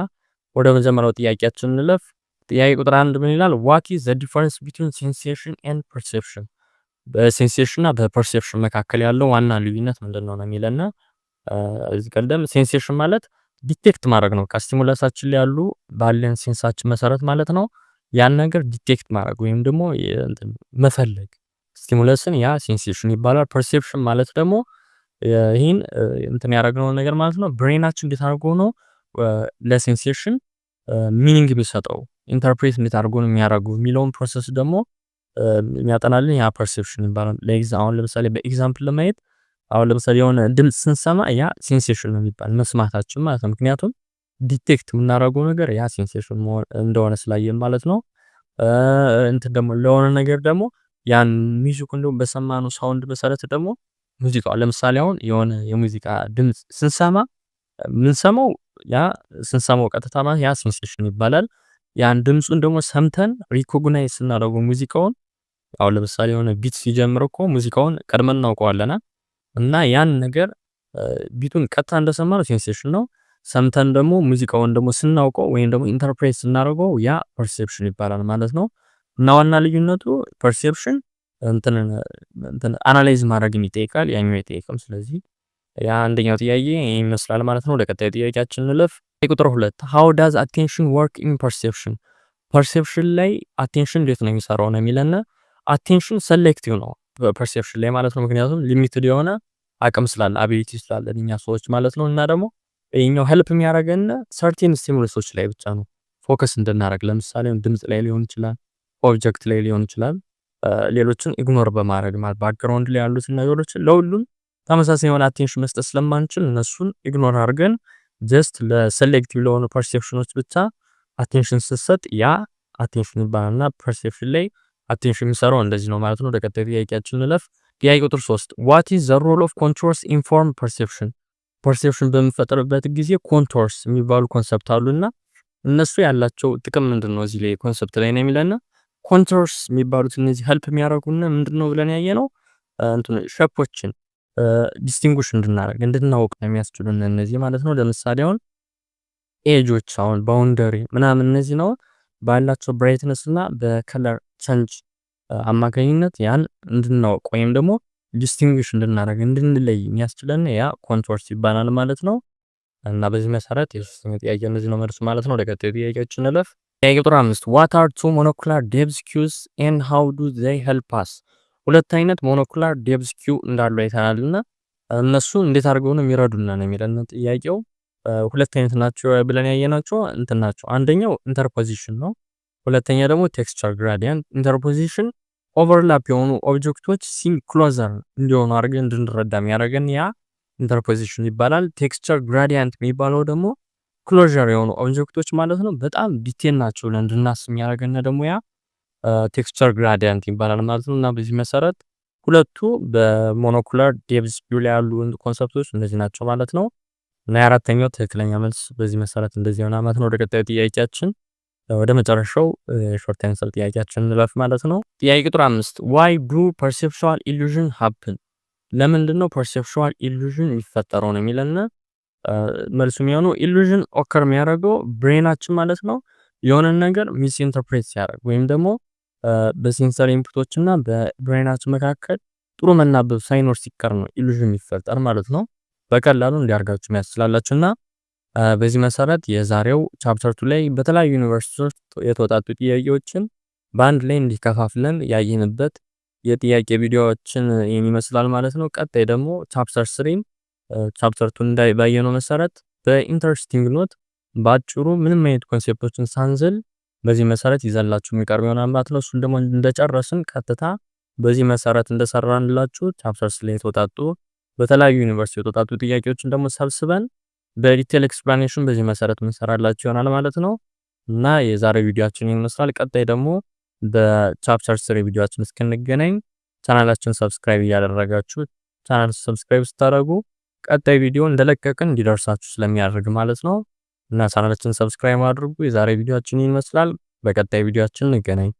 ወደ መጀመሪያው ጥያቄያችን እንለፍ። ጥያቄ ቁጥር 1 ምን ይላል? What is the difference between sensation and perception? በሴንሴሽን እና በፐርሴፕሽን መካከል ያለው ዋና ልዩነት ምንድነው ነው የሚለና እዚህ ቀደም ሴንሴሽን ማለት ዲቴክት ማድረግ ነው። ከስቲሙለሳችን ላይ ያሉ ባለን ሴንሳችን መሰረት ማለት ነው ያን ነገር ዲቴክት ማድረግ ወይም ደግሞ መፈለግ ስቲሙለስን ያ ሴንሴሽን ይባላል። ፐርሴፕሽን ማለት ደግሞ ይሄን ያደረግነው ነገር ማለት ነው ብሬናችን እንዴት አድርጎ ነው ለሴንሴሽን ሚኒንግ የሚሰጠው ኢንተርፕሬት እንዴት አድርጎ ነው የሚያደርገው የሚለውን ፕሮሰስ ደግሞ የሚያጠናልን ያ ፐርሴፕሽን ይባላል። አሁን ለምሳሌ በኤግዛምፕል ለማየት አሁን ለምሳሌ የሆነ ድምጽ ስንሰማ ያ ሴንሴሽን ነው የሚባል መስማታችን ማለት ነው። ምክንያቱም ዲቴክት የምናደርገው ነገር ያ ሴንሴሽን እንደሆነ ስላየን ማለት ነው። ደግሞ ለሆነ ነገር ደግሞ ያን ሚውዚኩን ደግሞ በሰማነው ሳውንድ መሰረት ደግሞ ሙዚቃው ለምሳሌ አሁን የሆነ የሙዚቃ ድምጽ ስንሰማ ምንሰማው ያ ስንሰማው ቀጥታ ማለት ያ ሴንሴሽን ይባላል። ያን ድምጹን ደግሞ ሰምተን ሪኮግናይዝ ስናደርገው ሙዚቃውን አሁን ለምሳሌ የሆነ ቢት ሲጀምር እኮ ሙዚቃውን ቀድመን እናውቀዋለን እና ያን ነገር ቢቱን ቀጥታ እንደሰማነው ሴንሴሽን ነው። ሰምተን ደግሞ ሙዚቃውን ደግሞ ስናውቀው ወይም ደግሞ ኢንተርፕሬት ስናደርገው ያ ፐርሴፕሽን ይባላል ማለት ነው። እና ዋና ልዩነቱ ፐርሴፕሽን አናላይዝ ማድረግን ይጠይቃል፣ ያኛው አይጠይቅም። ስለዚህ ያ አንደኛው ጥያቄ ይመስላል ማለት ነው። ወደ ቀጣዩ ጥያቄያችን እንለፍ። ቁጥር 2 how does attention work in perception? ፐርሴፕሽን ላይ አቴንሽን እንዴት ነው የሚሰራው ነው የሚለና አቴንሽን ሴሌክቲቭ ነው ፐርሴፕሽን ላይ ማለት ነው። ምክንያቱም ሊሚትድ የሆነ አቅም ስላለ አቢሊቲ ስላለ እኛ ሰዎች ማለት ነው። እና ደግሞ ይሄኛው ሄልፕ የሚያደርገን ሰርቴን ስቲሙለሶች ላይ ብቻ ነው ፎከስ እንድናደርግ። ለምሳሌ ድምጽ ላይ ሊሆን ይችላል፣ ኦብጀክት ላይ ሊሆን ይችላል። ሌሎችን ኢግኖር በማድረግ ማለት ባክግራውንድ ላይ ያሉትን ነገሮችን ለሁሉም ተመሳሳይ የሆነ አቴንሽን መስጠት ስለማንችል እነሱን ኢግኖር አድርገን ጀስት ለሴሌክቲቭ ለሆኑ ፐርሴፕሽኖች ብቻ አቴንሽን ስሰጥ ያ አቴንሽን ይባላልና ፐርሴፕሽን ላይ አቴንሽን የሚሰራው እንደዚህ ነው ማለት ነው። ወደ ቀጣዩ ጥያቄያችን እንለፍ። ጥያቄ ቁጥር 3 what is the role of contours in form perception? ፐርሴፕሽን በሚፈጠርበት ጊዜ ኮንቶርስ የሚባሉ ኮንሰፕት አሉና እነሱ ያላቸው ጥቅም ምንድነው እዚህ ላይ ኮንሰፕት ላይ ነው የሚለና ኮንቶርስ የሚባሉት እነዚህ ሄልፕ የሚያደርጉና ምንድነው ብለን ያየነው ሼፖችን ዲስቲንጉሽ እንድናውቅ ነው የሚያስችሉን እነዚህ ማለት ነው። ለምሳሌ አሁን ኤጆች አሁን ባውንደሪ ምናምን እነዚህ ነው ባላቸው ብራይትነስ እና በከለር ቼንጅ አማካኝነት ያን እንድናውቅ ወይም ደግሞ ዲስቲንጉሽ እንድንለይ የሚያስችለን ያ ኮንቶርስ ይባላል ማለት ነው። እና በዚህ መሰረት የሶስተኛው ጥያቄ እነዚህ ነው መልሱ ማለት ነው። ወደ ቀጣዩ ጥያቄያችን እንለፍ። ጥያቄ ቁጥር 5 what are two monocular depth cues and how do they help us? ሁለት አይነት ሞኖኩላር ዴፕዝ ኪው እንዳሉ አይተናልና እነሱ እንዴት አድርገው ነው የሚረዱና ነው የሚለን ጥያቄው። ሁለት አይነት ናቸው ብለን ያየናቸው ናቸው። አንደኛው ኢንተርፖዚሽን ነው። ሁለተኛ ደግሞ ቴክስቸር ግራዲየንት። ኢንተርፖዚሽን ኦቨርላፕ የሆኑ ኦብጀክቶች ክሎዘር እንዲሆኑ አድርገን እንድንረዳ የሚያደርገን ያ ኢንተርፖዚሽን ይባላል። ቴክስቸር ግራዲየንት የሚባለው ደግሞ ክሎዘር የሆኑ ኦብጀክቶች ማለት ነው በጣም ዲቴል ናቸው ብለን እንድናስብ የሚያደርገን ደግሞ ያ ቴክስቸር ግራዲየንት ይባላል ማለት ነው። እና በዚህ መሰረት ሁለቱ በሞኖኩላር ዴፕዝ ኪው ላይ ያሉ ኮንሰፕቶች እነዚህ ናቸው ማለት ነው። እና የአራተኛው ትክክለኛ መልስ በዚህ መሰረት እንደዚህ ሆነ ማለት ነው። ወደ ቀጣዩ ጥያቄያችን ወደ መጨረሻው ሾርት አንሰር ጥያቄያችን እንለፍ ማለት ነው። ጥያቄ ቁጥር 5 why do perceptual illusion happen? ለምንድነው perceptual illusion የሚፈጠረው ነው የሚለና መልሱ የሚሆነው ኢሉዥን ኦከር የሚያደርገው ብሬናችን ማለት ነው የሆነ ነገር ሚስ ኢንተርፕሬት ሲያደርግ ወይም ደግሞ በሴንሰር ኢንፑቶች እና በብሬናችን መካከል ጥሩ መናበብ ሳይኖር ሲቀር ነው ኢሉዥን የሚፈጠር ማለት ነው። በቀላሉ እንዲያርጋችሁ የሚያስችላላችሁና በዚህ መሰረት የዛሬው ቻፕተር 2 ላይ በተለያዩ ዩኒቨርሲቲዎች የተወጣጡ ጥያቄዎችን በአንድ ላይ እንዲከፋፍለን ያየንበት የጥያቄ ቪዲዮዎችን ይመስላል ማለት ነው። ቀጣይ ደግሞ ቻፕተር 3 ቻፕተር 2 ባየነው መሰረት በኢንተረስቲንግ ኖት ባጭሩ ምንም አይነት ኮንሴፕቶችን ሳንዝል በዚህ መሰረት ይዘላችሁ የሚቀርብ ይሆናል ማለት ነው። እሱን ደግሞ እንደጨረስን ቀጥታ በዚህ መሰረት እንደሰራንላችሁ ቻፕተር 3 ላይ የተወጣጡ በተለያዩ ዩኒቨርሲቲ የተወጣጡ ጥያቄዎችን ደግሞ ሰብስበን በዲቴል ኤክስፕላኔሽን በዚህ መሰረት እንሰራላችሁ ይሆናል ማለት ነው። እና የዛሬው ቪዲዮአችን ይመስላል። ቀጣይ ደግሞ በቻፕተር 3 ቪዲዮአችን እስክንገናኝ ቻናላችንን ሰብስክራይብ እያደረጋችሁ ቻናል ሰብስክራይብ ስታደርጉ ቀጣይ ቪዲዮ እንደለቀቅን እንዲደርሳችሁ ስለሚያደርግ ማለት ነው። እና ቻናላችንን ሰብስክራይብ አድርጉ። የዛሬ ቪዲዮአችን ይመስላል። በቀጣይ ቪዲዮአችን እንገናኝ።